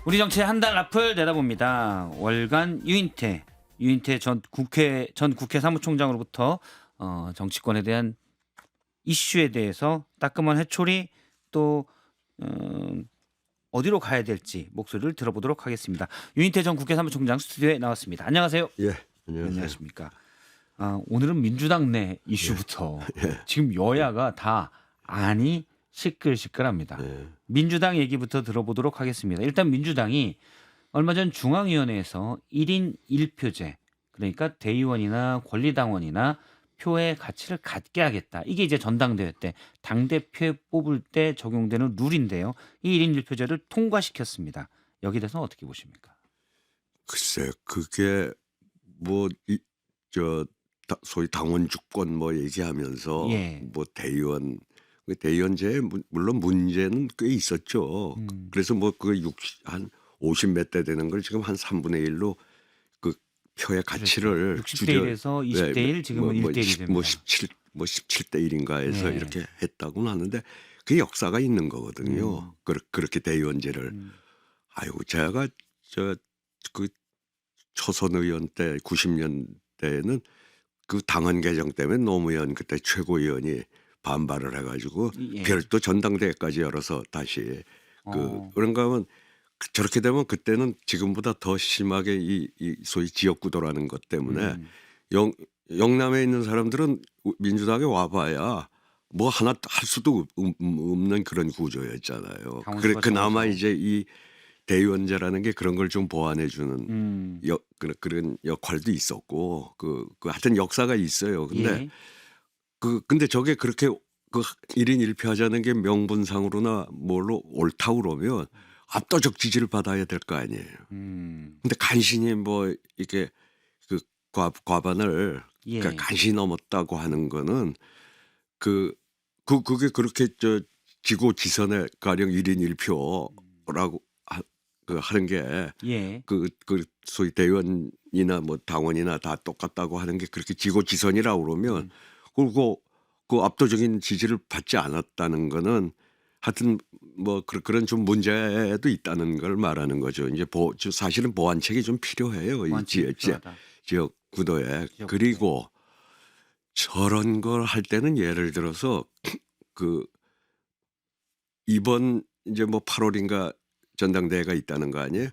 우리 정치의 한 달 앞을 내다봅니다. 월간 유인태 전 국회 사무총장으로부터 정치권에 대한 이슈에 대해서 따끔한 회초리 또 어디로 가야 될지 목소리를 들어보도록 하겠습니다. 유인태 전 국회 사무총장 스튜디오에 나왔습니다. 안녕하세요. 예, 안녕하세요. 안녕하십니까. 오늘은 민주당 내 이슈부터 지금 여야가 다 안이 시끌시끌합니다. 민주당 얘기부터 들어보도록 하겠습니다. 일단 민주당이 얼마 전 중앙위원회에서 1인 1표제, 그러니까 대의원이나 권리당원이나 표의 가치를 갖게 하겠다. 이게 이제 전당대회 때 당대표 뽑을 때 적용되는 룰인데요. 이 1인 1표제를 통과시켰습니다. 여기 대해서 어떻게 보십니까? 글쎄, 그게 뭐 소위 당원 주권 뭐 얘기하면서 예. 뭐 대의원제 물론 문제는 꽤 있었죠. 그래서 뭐 한 50 몇 대 되는 걸 지금 한 3분의 1로 그 표의 가치를 60대 1에서 20대 1, 지금은 1대 1이 됩니다. 뭐 17대 1인가 해서 네. 이렇게 했다고는 하는데 그게 역사가 있는 거거든요. 그렇게 대의원제를. 아이고, 제가 그 초선 의원 때 90년대에는 그 당헌 개정 때문에 노무현 그때 최고위원이 반발을 해가지고 예. 별도 전당대회까지 열어서 다시 그런가 하면 저렇게 되면 그때는 지금보다 더 심하게 이 소위 지역구도라는 것 때문에 영남에 있는 사람들은 민주당에 와봐야 뭐 하나 할 수도 없는 그런 구조였잖아요. 그나마 이제 이 대의원제라는 게 그런 걸 좀 보완해 주는 그런 역할도 있었고 하여튼 역사가 있어요. 근데 예. 근데 저게 그렇게 1인 1표 하자는 게 명분상으로나 뭘로 옳다고 그러면 압도적 지지를 받아야 될 거 아니에요. 근데 간신히 뭐 이렇게 그 과반을 그러니까 간신히 넘었다고 하는 거는 그게 그렇게 지고 지선에 가령 1인 1표라고 하는 게 그 소위 대의원이나 뭐 당원이나 다 똑같다고 하는 게 그렇게 지고지선이라고 그러면 그리고 그 압도적인 지지를 받지 않았다는 거는 하여튼 뭐 그런 좀 문제도 있다는 걸 말하는 거죠. 이제 사실은 보완책이 좀 필요해요. 이 지역 구도에. 그리고 저런 걸 할 때는 예를 들어서 이번 이제 뭐 8월인가 전당대회가 있다는 거 아니에요?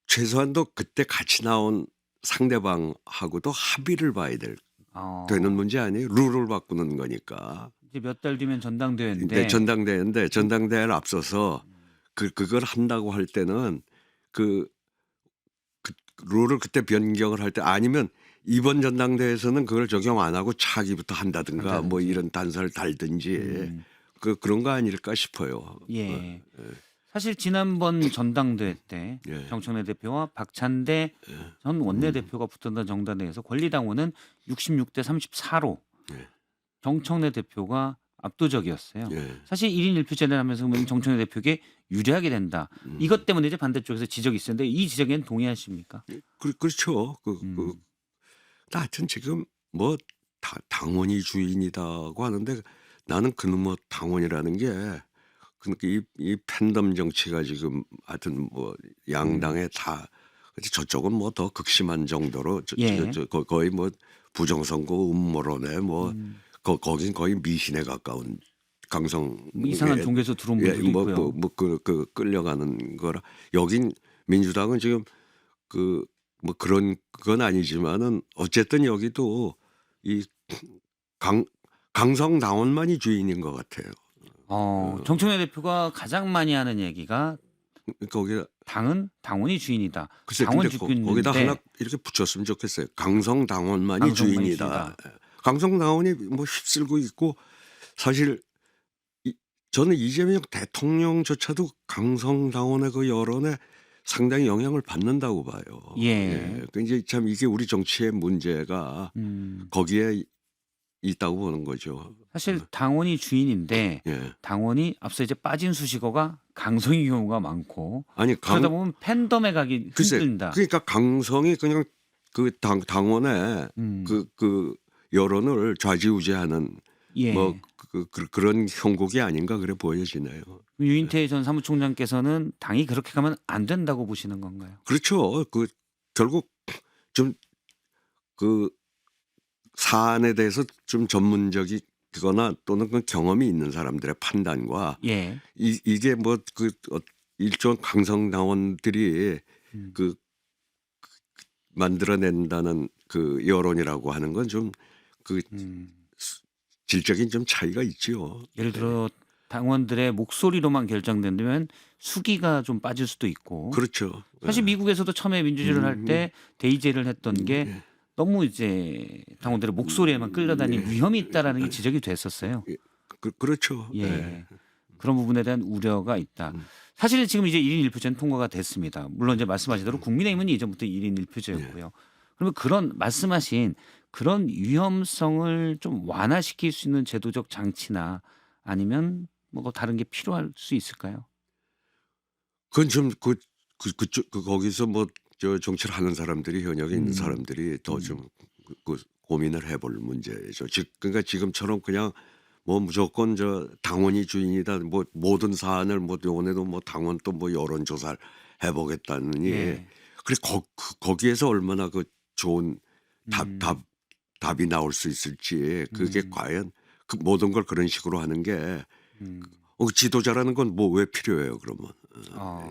최소한도 그때 같이 나온 상대방하고도 합의를 봐야 되는 문제 아니에요? 룰을 바꾸는 거니까. 이제 몇 달 뒤면 전당대회인데. 전당대회를 앞서서 그걸 한다고 할 때는 그 룰을 그때 변경을 할 때 아니면 이번 전당대회에서는 그걸 적용 안 하고 차기부터 한다든가 뭐 이런 단서를 달든지 그런 거 아닐까 싶어요. 예. 사실 지난번 전당대회 때 정청래 대표와 박찬대 전 원내대표가 붙었던 정당대회에서 권리당원은 66대 34로 정청래 대표가 압도적이었어요. 사실 1인 1표제를 하면서 보면 정청래 대표에게 유리하게 된다. 이것 때문에 이제 반대쪽에서 지적이 있었는데 이 지적에는 동의하십니까? 그렇죠. 하여튼 지금 뭐 당원이 주인이다고 하는데 나는 그놈의 당원이라는 게 그러니까 이 팬덤 정치가 지금 하여튼 뭐 양당에 다 저쪽은 뭐 더 극심한 정도로 거의 뭐 부정선거 음모론에 뭐 거긴 거의 미신에 가까운 강성 이상한 종교에서 들어온 분들도 있고요. 끌려가는 거라. 여긴 민주당은 지금 뭐 그런 건 아니지만은 어쨌든 여기도 이 강성 당원만이 주인인 것 같아요. 정청래 대표가 가장 많이 하는 얘기가 거기다 당원이 주인이다. 글쎄, 당원 근데 거기다 하나 이렇게 붙였으면 좋겠어요. 강성 당원만이 주인이다. 강성 당원이 뭐 휩쓸고 있고 사실 저는 이재명 대통령조차도 강성 당원의 그 여론에 상당히 영향을 받는다고 봐요. 이제 참 이게 우리 정치의 문제가 거기에 있다고 보는 거죠. 사실 당원이 주인인데 당원이 앞서 이제 빠진 수식어가 강성의 경우가 많고 그러다 보면 팬덤에 가기 힘든다. 그러니까 강성이 그냥 그 당원의 그 여론을 좌지우지하는 예. 뭐 그런 형국이 아닌가 그래 보여지네요. 유인태 전 사무총장께서는 당이 그렇게 가면 안 된다고 보시는 건가요? 그렇죠. 결국 좀 그 사안에 대해서 좀 전문적이거나 또는 그 경험이 있는 사람들의 판단과 예. 이게 뭐 일종 강성당원들이 음. 그 만들어낸다는 그 여론이라고 하는 건 좀 그 음. 질적인 좀 차이가 있지요. 예를 들어 당원들의 목소리로만 결정된다면 수기가 좀 빠질 수도 있고 그렇죠. 사실 미국에서도 처음에 민주주의를 할 때 대의제를 했던 게 예. 너무 이제 당원들의 목소리에만 끌려다니는 위험이 있다라는 게 지적이 됐었어요. 예. 그렇죠. 예. 예. 그런 부분에 대한 우려가 있다. 사실은 지금 이제 1인 1표제는 통과가 됐습니다. 물론 이제 말씀하신 대로 국민의힘은 이전부터 1인 1표제였고요. 그러면 그런 말씀하신 그런 위험성을 좀 완화시킬 수 있는 제도적 장치나 아니면 뭐 다른 게 필요할 수 있을까요? 그건 좀 그쪽 거기서 뭐 저 정치를 하는 사람들이 현역에 있는 사람들이 더 좀 고민을 해볼 문제죠. 그러니까 지금처럼 그냥 뭐 무조건 저 당원이 주인이다. 뭐 모든 사안을 뭐 이번에도 뭐 당원 또 뭐 여론조사를 해보겠다느니 예. 그래 거기에서 얼마나 그 좋은 음. 답이 나올 수 있을지 그게 과연 그 모든 걸 그런 식으로 하는 게 음. 지도자라는 건 뭐 왜 필요해요 그러면.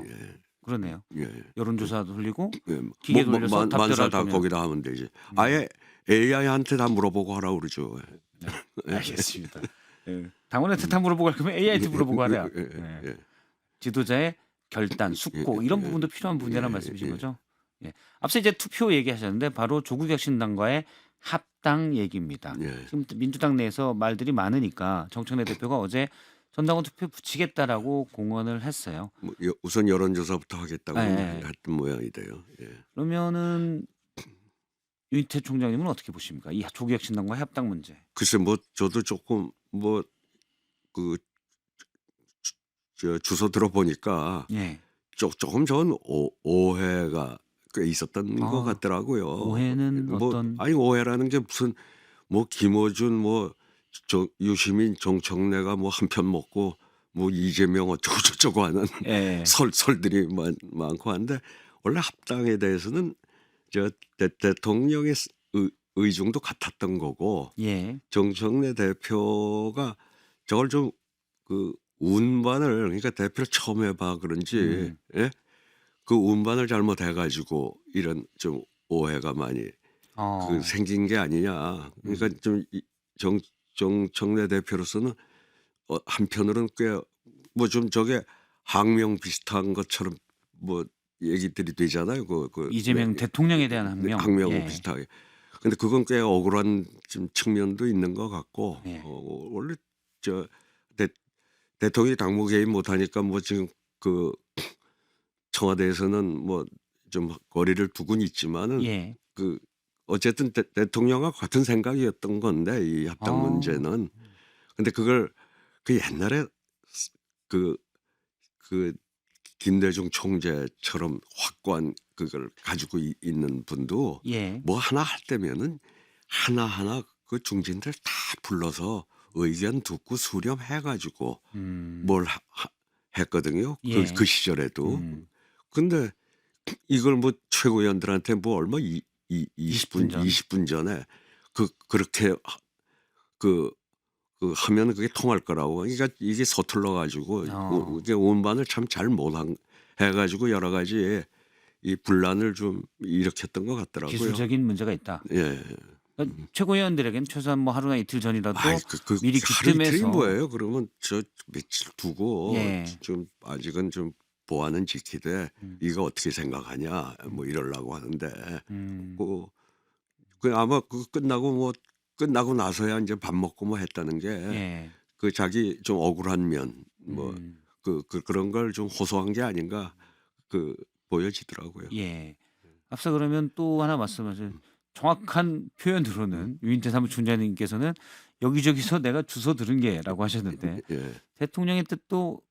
예. 그러네요. 예. 여론조사도 돌리고 예. 기계 돌려서 답변할 만사 다 거면 거기다 하면 되지. 아예 AI한테 다 물어보고 하라 그러죠. 알겠습니다. 예. 당원한테 다 물어보고 할 거면 AI한테 물어보고 하랴. 예. 예. 지도자의 결단, 숙고 이런 부분도 필요한 분야란 말씀이신 거죠. 예. 앞서 이제 투표 얘기하셨는데 바로 조국혁신당과의 합당 얘기입니다. 예. 지금 민주당 내에서 말들이 많으니까 정청래 대표가 어제 전당원 투표 붙이겠다라고 공언을 했어요. 뭐 우선 여론조사부터 하겠다고 예. 했던 모양이 돼요. 예. 그러면은 유인태 총장님은 어떻게 보십니까? 이 조국혁신당과의 합당 문제. 글쎄 뭐 저도 조금 뭐 주소 들어보니까 예. 조금 전 오해가 꽤 있었던 것 같더라고요. 오해는 뭐 어떤? 아니 오해라는 게 무슨 뭐 김어준 뭐 유시민 정청래가 뭐 한 편 먹고 뭐 이재명 어쩌고 저쩌고 하는 예. 설들이 많고 한데 원래 합당에 대해서는 저 대통령의 의중도 같았던 거고 예. 정청래 대표가 저걸 좀 운반을 그러니까 대표를 처음 해봐 그런지 예? 그 운반을 잘못해 가지고 이런 좀 오해가 많이 생긴 게 아니냐. 그러니까 좀 정청래 대표로서는 한편으로는 꽤 뭐 좀 저게 항명 비슷한 것처럼 뭐 얘기들이 되잖아요. 이재명 대통령에 대한 항명. 항명 예. 비슷하게. 근데 그건 꽤 억울한 좀 측면도 있는 것 같고 예. 원래 저 대통령이 당무 개입 못하니까 뭐 지금 청와대에서는 뭐 좀 거리를 두고는 있지만은 예. 어쨌든 대통령과 같은 생각이었던 건데 이 합당 문제는 근데 그걸 옛날에 그 김대중 총재처럼 확고한 그걸 가지고 있는 분도 예. 뭐 하나 할 때면은 하나하나 그 중진들 다 불러서 의견 듣고 수렴해 가지고 뭘 했거든요. 예. 그 시절에도. 근데 이걸 뭐 최고위원들한테 뭐 얼마 20분 전. 20분 전에 그렇게 하면 그게 통할 거라고. 그러니까 이게 서툴러 가지고 이게 운반을 참 잘 못한 해가지고 여러 가지 이 분란을 좀 일으켰던 것 같더라고요. 기술적인 문제가 있다. 예. 그러니까 최고위원들에게는 최소한 뭐 하루나 이틀 전이라도 미리 하루 이틀이 귀뜸해서 뭐예요? 그러면 저 며칠 두고 예. 좀 아직은 좀 보안은 지키되 이거 어떻게 생각하냐 뭐 이러려고 하는데 아마 끝나고 나서야 이제 밥 먹고 뭐 했다는 게 예. 자기 좀 억울한 면 뭐 그런 걸 좀 호소한 게 아닌가 보여지더라고요. 예. 앞서 그러면 또 하나 말씀하신 정확한 표현으로는 유인태 사무총장님께서는 여기저기서 내가 주워 들은 게라고 하셨는데 예. 대통령의 뜻도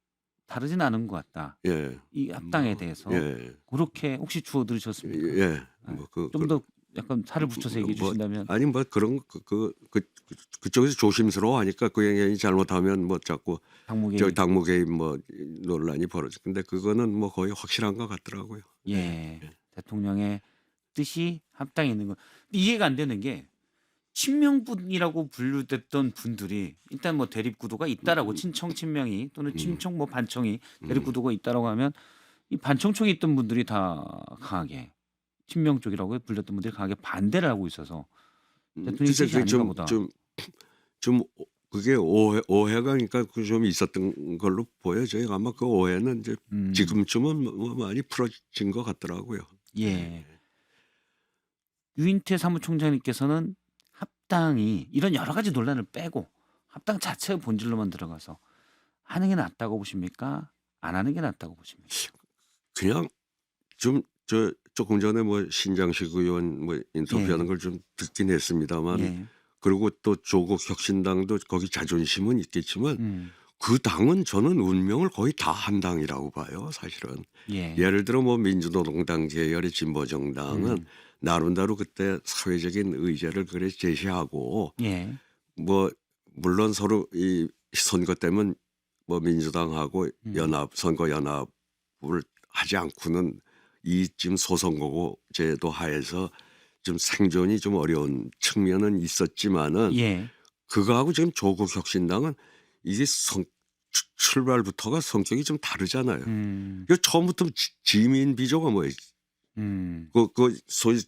다르진 않은 것 같다. 예. 이 합당에 대해서 예. 그렇게 혹시 주워 들으셨습니까? 예. 좀 더 약간 살을 붙여서 얘기해 뭐 주신다면. 아니 뭐 그런 그쪽에서 조심스러워하니까 그 영향이 잘못하면 뭐 자꾸 당무 저 개입. 당무 개입 뭐 논란이 벌어져. 근데 그거는 뭐 거의 확실한 것 같더라고요. 예. 대통령의 뜻이 합당에 있는 거. 근데 이해가 안 되는 게 친명분이라고 분류됐던 분들이 일단 뭐 대립 구도가 있다라고 친청 친명이 또는 친청 뭐 반청이 대립 구도가 있다라고 하면 이 반청 쪽에 있던 분들이 다 강하게 친명 쪽이라고 불렸던 분들이 강하게 반대를 하고 있어서 대통령 글쎄 뜻이 그게 아닌가 보다. 좀 그게 오해가 그러니까 그 좀 있었던 걸로 보여져요. 아마 그 오해는 이제 지금쯤은 뭐 많이 풀어진 것 같더라고요. 예. 유인태 사무총장님께서는 합당이 이런 여러 가지 논란을 빼고 합당 자체의 본질로만 들어가서 하는 게 낫다고 보십니까? 안 하는 게 낫다고 보십니까? 그냥 좀 조금 전에 뭐 신장식 의원 뭐 인터뷰하는 걸 좀 듣긴 했습니다만 예. 그리고 또 조국 혁신당도 거기 자존심은 있겠지만 음. 그 당은 저는 운명을 거의 다 한 당이라고 봐요, 사실은. 예. 예를 들어 뭐 민주노동당 계열의 진보정당은 음. 나름대로 그때 사회적인 의제를 그래 제시하고 예. 뭐 물론 서로 이 선거 때문에 뭐 민주당하고 선거 연합을 하지 않고는 이 지금 소선거고 제도 하에서 좀 생존이 좀 어려운 측면은 있었지만은 예. 그거하고 지금 조국 혁신당은 이게 출발부터가 성격이 좀 다르잖아요. 음. 그 처음부터 지민 비조가 뭐예요? 음. 그 소위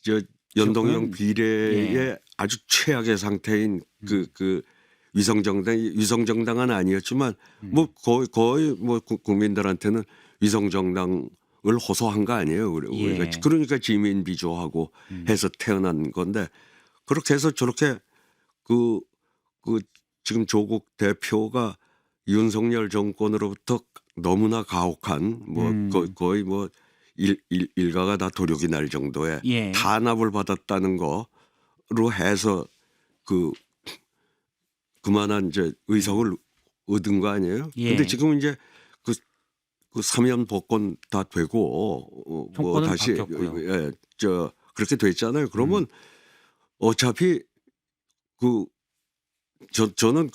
저 연동형 지역구는 비례의 아주 최악의 상태인 그 위성정당은 아니었지만 뭐 거의 뭐 국민들한테는 위성정당을 호소한 거 아니에요. 우리가 예. 그러니까 지민 비조하고 해서 태어난 건데 그렇게 해서 저렇게 그 지금 조국 대표가 윤석열 정권으로부터 너무나 가혹한 뭐 거의 뭐 일가가 다 도륙이 날 정도의 예. 탄압을 받았다는 거로 해서 그만한 이제 의석을 얻은 거 아니에요? 예. 근데 지금 이제 그 사면 복권 다 되고 뭐 정권은 다시 바뀌었고요. 그렇게 됐잖아요. 그러면 어차피 저는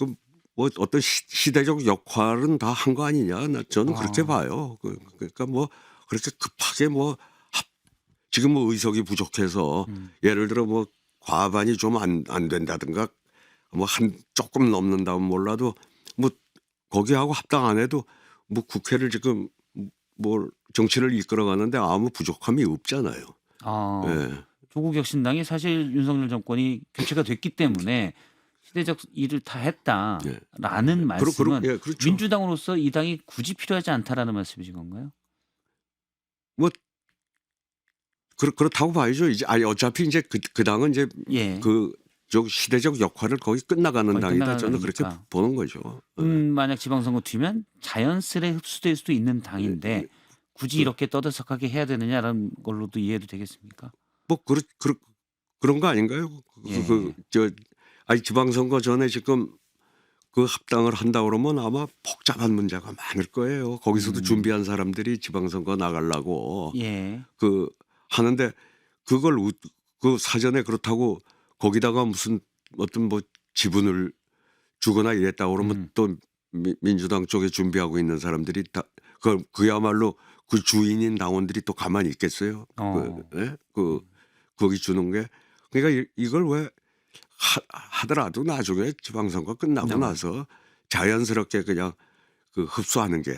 뭐 어떤 시대적 역할은 다 한 거 아니냐. 저는 그렇게 봐요. 그러니까 뭐 그렇게 급하게 뭐 지금 뭐 의석이 부족해서 예를 들어 뭐 과반이 좀 안 된다든가 뭐 조금 넘는다면 몰라도 뭐 거기하고 합당 안 해도 뭐 국회를 지금 뭐 정치를 이끌어가는데 아무 부족함이 없잖아요. 아. 예. 조국 혁신당이 사실 윤석열 정권이 교체가 됐기 때문에 시대적 일을 다 했다라는 말씀은 예, 그렇죠. 민주당으로서 이 당이 굳이 필요하지 않다라는 말씀이신 건가요? 뭐 그렇다고 봐야죠. 이제 아니 어차피 이제 그 당은 이제 예. 저 시대적 역할을 거의 끝나가는 거의 당이다. 끝나가는 저는 그렇게 당이니까. 보는 거죠. 만약 지방선거 뒤면 자연스레 흡수될 수도 있는 당인데 굳이 이렇게 떠들썩하게 해야 되느냐라는 걸로도 이해도 되겠습니까? 뭐 그런 거 아닌가요? 예. 아니 지방선거 전에 지금 그 합당을 한다 그러면 아마 복잡한 문제가 많을 거예요. 거기서도 준비한 사람들이 지방선거 나가려고 예. 하는데 그걸 그 사전에 그렇다고 거기다가 무슨 어떤 뭐 지분을 주거나 이랬다 그러면 또 민주당 쪽에 준비하고 있는 사람들이 다 그야말로 그 주인인 당원들이 또 가만히 있겠어요. 거기 주는 게 그러니까 이걸 왜 하더라도 나중에 지방선거 끝나고 나서 자연스럽게 그냥 흡수하는 게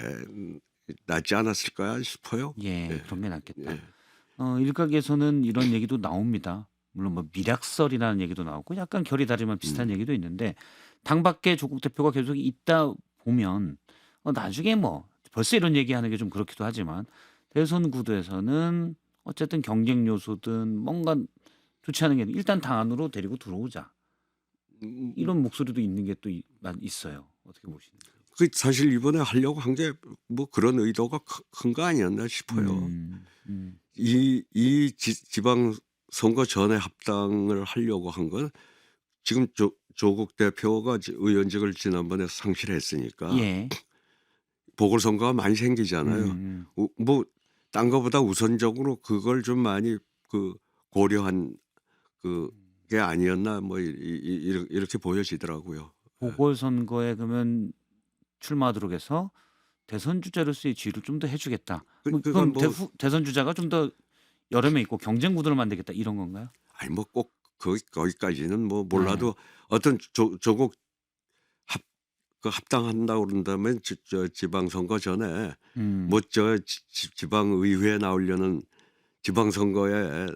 낫지 않았을까 싶어요. 예. 그런 게 낫겠다. 예. 일각에서는 이런 얘기도 나옵니다. 물론 뭐 미락설이라는 얘기도 나오고 약간 결이 다르지만 비슷한 얘기도 있는데 당 밖에 조국 대표가 계속 있다 보면 나중에 뭐 벌써 이런 얘기하는 게 좀 그렇기도 하지만 대선 구도에서는 어쨌든 경쟁 요소든 뭔가 좋지 않은 게 일단 당 안으로 데리고 들어오자 이런 목소리도 있는 게 또 있어요. 어떻게 보시는지. 그 사실 이번에 하려고 한 게 뭐 그런 의도가 큰 거 아니었나 싶어요. 이 지방 선거 전에 합당을 하려고 한 건 지금 조국 대표가 의원직을 지난번에 상실했으니까 예. 보궐선거가 많이 생기잖아요. 뭐 딴 거보다 우선적으로 그걸 좀 많이 고려한 그게 아니었나 뭐 이렇게 보여지더라고요. 보궐선거에 그러면 출마하도록 해서 대선 주자로서의 지위를 좀 더 해주겠다. 그건 그럼 뭐 대선 주자가 좀 더 여러 명 있고 경쟁 구도를 만들겠다 이런 건가요? 아니 뭐 꼭 거기까지는 뭐 네. 몰라도 어떤 조국 합당한다고 그런다면 저 지방선거 전에 음. 뭐 저 지방의회에 나오려는 지방선거에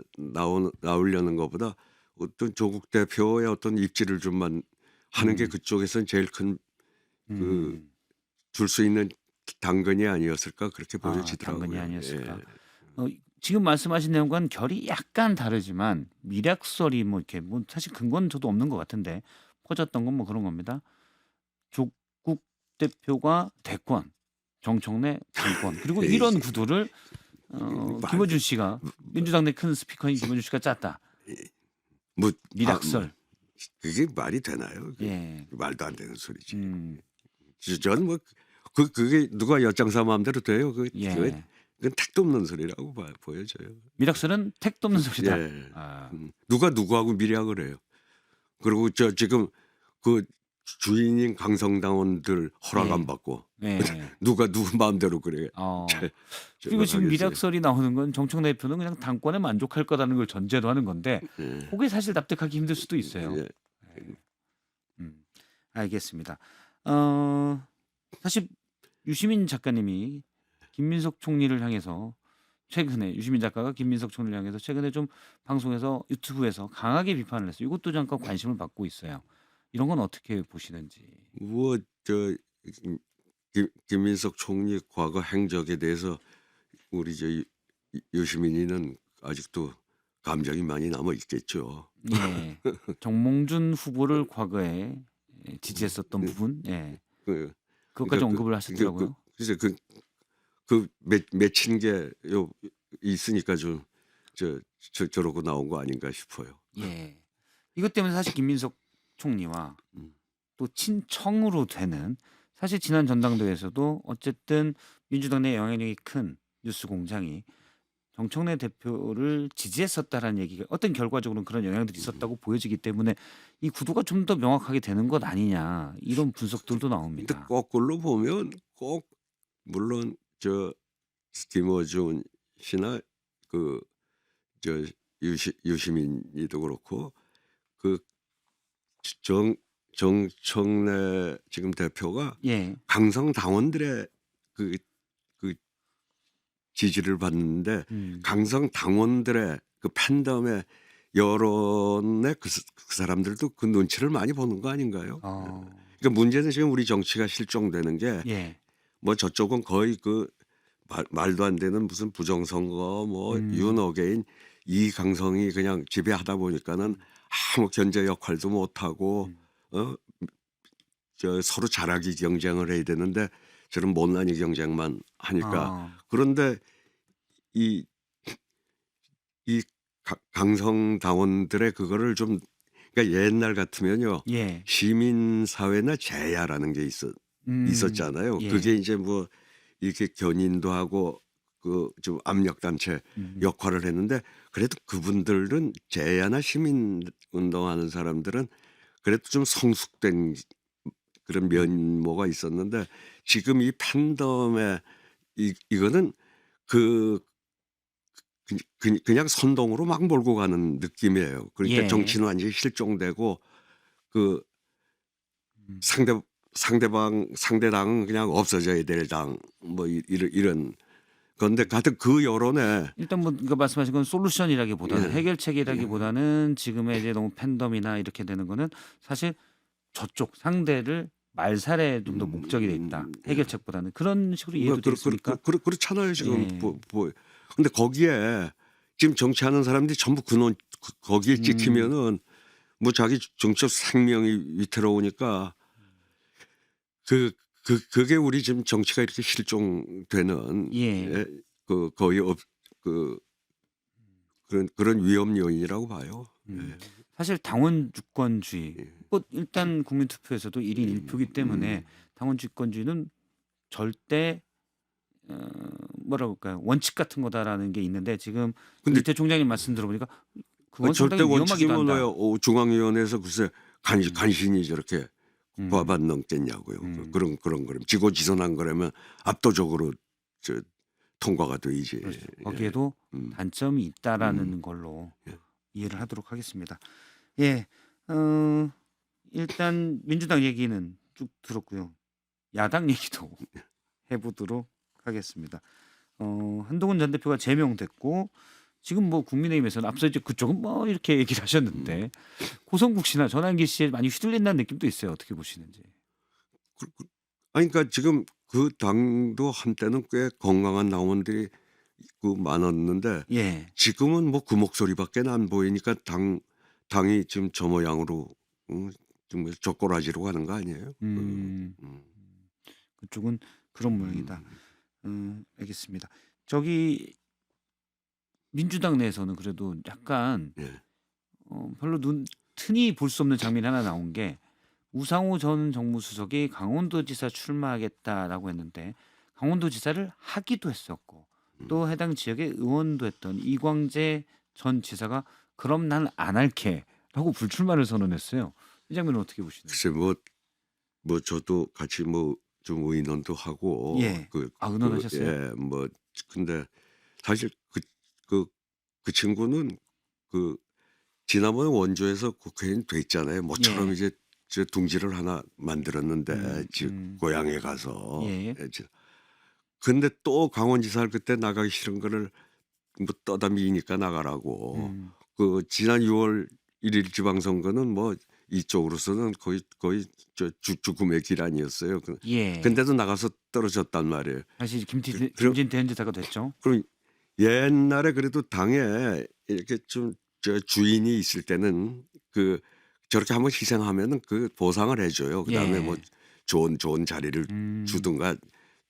나오려는 것보다 어떤 조국 대표의 어떤 입지를 좀만 하는 게 그쪽에서는 제일 큰 음. 줄 수 있는 당근이 아니었을까 그렇게 당근이 보여지더라고요. 아니었을까. 예. 지금 말씀하신 내용과는 결이 약간 다르지만 미락설이 뭐 이렇게 뭐 사실 근거는 저도 없는 것 같은데 퍼졌던 건 뭐 그런 겁니다. 조국 대표가 대권, 정청래 당권 그리고 에이, 이런 구도를 말- 김어준 씨가 민주당 내 큰 스피커인 김어준 씨가 짰다. 뭐 미락설. 그게 말이 되나요? 예. 말도 안 되는 소리지. 음. 저는 뭐 그게 누가 엿장사 마음대로 돼요? 예. 그건 택도 없는 소리라고 보여져요. 미락설은 택도 없는 소리다. 예. 아. 누가 누구하고 미략을 해요? 그리고 저 지금 그 주인인 강성당원들 허락 예. 안 받고 예. 누가 누구 마음대로 그래? 그리고 지금 하겠어요. 미락설이 나오는 건 정청래 대표는 그냥 당권에 만족할 거라는 걸 전제로 하는 건데 예. 그게 사실 납득하기 힘들 수도 있어요. 예. 알겠습니다. 사실 유시민 작가님이 김민석 총리를 향해서 최근에 유시민 작가가 김민석 총리를 향해서 최근에 좀 방송에서 유튜브에서 강하게 비판을 했어요. 이것도 잠깐 관심을 받고 있어요. 이런 건 어떻게 보시는지. 뭐저 김민석 총리 과거 행적에 대해서 우리 저 유시민이는 아직도 감정이 많이 남아 있겠죠. 예. 정몽준 후보를 과거에 지지했었던 부분, 예. 그 그것까지 그러니까 언급을 하셨더라고요. 글쎄 맺힌 게 있으니까 좀 저러고 나온 거 아닌가 싶어요. 예. 이것 때문에 사실 김민석 총리와 또 친청으로 되는 사실 지난 전당대회에서도 어쨌든 민주당 내 영향력이 큰 뉴스공장이 정청래 대표를 지지했었다라는 얘기가 어떤 결과적으로는 그런 영향들이 있었다고 보여지기 때문에 이 구도가 좀 더 명확하게 되는 것 아니냐 이런 분석들도 근데 나옵니다. 거꾸로 보면 꼭 물론 저 김어준 씨나 그 저 유시민이도 그렇고 그 정청래 지금 대표가 예. 강성 당원들의 그 지지를 받는데 강성 당원들의 그 팬덤의 여론의 그 사람들도 그 눈치를 많이 보는 거 아닌가요? 그러니까 문제는 지금 우리 정치가 실종되는 게 예. 뭐 저쪽은 거의 그 말도 안 되는 무슨 부정선거 뭐 윤어게인 이강성이 그냥 지배하다 보니까는 아무 견제 역할도 못하고 저 서로 잘하기 경쟁을 해야 되는데 저런 못난이 경쟁만 하니까 그런데 이 강성 당원들의 그거를 좀 그러니까 옛날 같으면요 예. 시민사회나 제야라는 게 있었잖아요. 예. 그게 이제 뭐 이렇게 견인도 하고 그 좀 압력 단체 역할을 했는데 그래도 그분들은 제야나 시민 운동하는 사람들은 그래도 좀 성숙된 그런 면모가 있었는데 지금 이 팬덤에 이거는 그냥 선동으로 막 몰고 가는 느낌이에요. 그러니까 예. 정치는 완전히 실종되고 그 상대당은 그냥 없어져야 될 당 뭐 이런 건데 가뜩 그 여론에 일단 뭐 이거 말씀하신 건 솔루션이라기보다는 예. 해결책이라기보다는 지금의 이제 너무 팬덤이나 이렇게 되는 거는 사실 저쪽 상대를 말살에 좀 더 목적이 돼 있다. 해결책보다는 그런 식으로 이해도 되겠습니까? 그렇잖아요 지금 예. 근데 거기에 지금 정치하는 사람들이 전부 거기에 찍히면은 뭐 자기 정치적 생명이 위태로우니까 그게 우리 지금 정치가 이렇게 실종되는 예. 그 거의 그런 위험 요인이라고 봐요. 사실 당원 주권주의 뭐 일단 국민투표에서도 1인 1표기 때문에 당원 주권주의는 절대 뭐라고 할까요 원칙 같은 거다라는 게 있는데 지금 근데 이태 총장님 말씀 들어보니까 그건 절대 상당히 원칙이 위험하기도 한다. 뭐예요? 중앙위원회에서 글쎄 간신히 저렇게 음. 과반 넘겠냐고요. 그런 거라면 지고지선한 거라면 압도적으로 저 통과가 되지. 그렇죠. 예. 거기에도 단점이 있다라는 걸로 예. 이해를 하도록 하겠습니다. 예, 일단 민주당 얘기는 쭉 들었고요. 야당 얘기도 해보도록 하겠습니다. 한동훈 전 대표가 제명됐고 지금 뭐 국민의힘에서는 앞서 이제 그쪽은 뭐 이렇게 얘기를 하셨는데 고성국 씨나 전환기 씨에 많이 휘둘린다는 느낌도 있어요. 어떻게 보시는지. 아니 그러니까 지금 그 당도 한때는 꽤 건강한 당원들이 많았는데 예. 지금은 뭐 그 목소리밖에 안 보이니까 당이 지금 저 모양으로 정말 젓가락지로 가는 거 아니에요? 그쪽은 그런 모양이다. 알겠습니다. 저기 민주당 내에서는 그래도 약간 예. 별로 튼히 볼 수 없는 장면이 하나 나온 게 우상호 전 정무수석이 강원도지사 출마하겠다라고 했는데 강원도지사를 하기도 했었고 또 해당 지역의 의원도 했던 이광재 전 지사가 그럼 난 안 할게라고 불출마를 선언했어요. 이 장면은 어떻게 보시나요? 글쎄 뭐 저도 같이 뭐 좀 의논도 하고 예. 의논하셨어요? 예, 뭐 근데 사실 그 친구는 지난번에 원주에서 국회의원 됐잖아요. 모처럼 예. 이제 저 둥지를 하나 만들었는데 고향에 가서. 예. 근데 또 강원지사를 그때 나가기 싫은 거를 뭐 떠다 미니까 나가라고. 지난 6월 1일 지방선거는 뭐 이쪽으로서는 거의 저 죽음의 길 아니었어요. 예. 근데도 나가서 떨어졌단 말이에요. 다시 김진태 현 지사가 됐죠. 그럼 옛날에 그래도 당에 이렇게 좀 저 주인이 있을 때는 저렇게 한번 희생하면은 그 보상을 해줘요. 그다음에 예. 뭐 좋은 자리를 주든가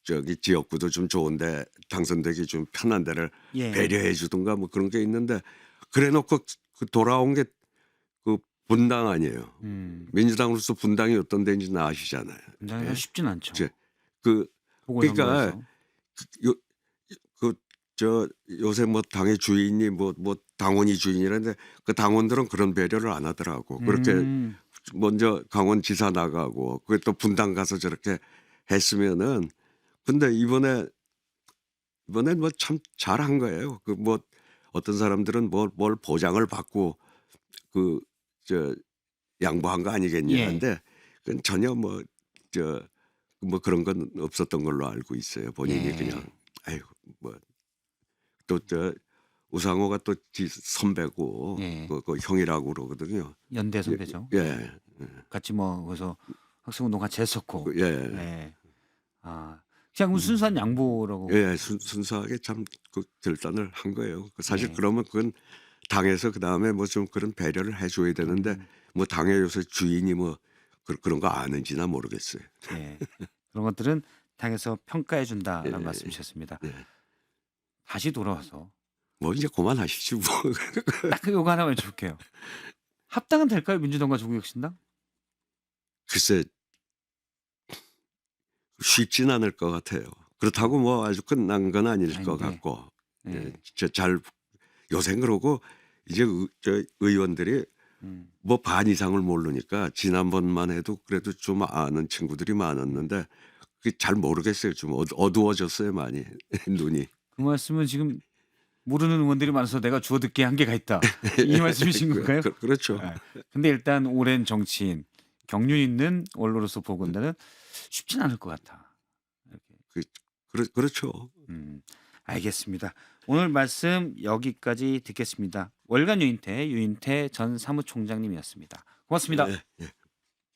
저기 지역구도 좀 좋은데 당선되기 좀 편한 데를 예. 배려해 주든가 뭐 그런 게 있는데 그래놓고 돌아온 게 분당 아니에요. 민주당으로서 분당이 어떤 데인지는 아시잖아요. 분당이 쉽진 않죠. 그러니까 저 요새 뭐 당의 주인이 뭐 당원이 주인이라는데 그 당원들은 그런 배려를 안 하더라고. 그렇게 먼저 강원지사 나가고 그게 또 분당 가서 저렇게 했으면은 근데 이번에 뭐 참 잘한 거예요. 뭐 어떤 사람들은 뭘 보장을 받고 양보한 거 아니겠냐 하는데 그건 전혀 뭐 그런 건 없었던 걸로 알고 있어요. 본인이 그냥 아이고 뭐 또 우상호가 또 선배고 그 형이라고 그러거든요. 연대 선배죠. 예. 같이 뭐 그래서 학생운동 같이 했었고. 예. 그냥 순수한 양보라고. 예, 순수하게 참 결단을 한 거예요. 사실 그러면 그건 당에서 그 다음에 뭐 좀 그런 배려를 해줘야 되는데 뭐 당의 요새 주인이 뭐 그런 거 아는지나 모르겠어요. 예. 그런 것들은 당에서 평가해 준다라는 말씀이셨습니다. 다시 돌아와서 뭐 이제 그만하시지 뭐. 딱 요거 하나만 여쭤볼게요. 합당은 될까요, 민주당과 조국혁신당? 글쎄 쉽진 않을 것 같아요. 그렇다고 뭐 아주 끝난 건 아닐 것 같고. 요새 그러고 이제 의원들이 뭐 반 이상을 모르니까 지난번만 해도 그래도 좀 아는 친구들이 많았는데 잘 모르겠어요. 좀 어두워졌어요 많이 눈이. 그 말씀은 지금 모르는 의원들이 많아서 내가 주워 듣기에 한계가 있다. 이 말씀이신 건가요? 그렇죠. 근데 일단 오랜 정치인, 경륜 있는 원로로서 보건다는 쉽진 않을 것 같아. 그렇죠. 알겠습니다. 오늘 말씀 여기까지 듣겠습니다. 월간 유인태 전 사무총장님이었습니다. 고맙습니다. 네.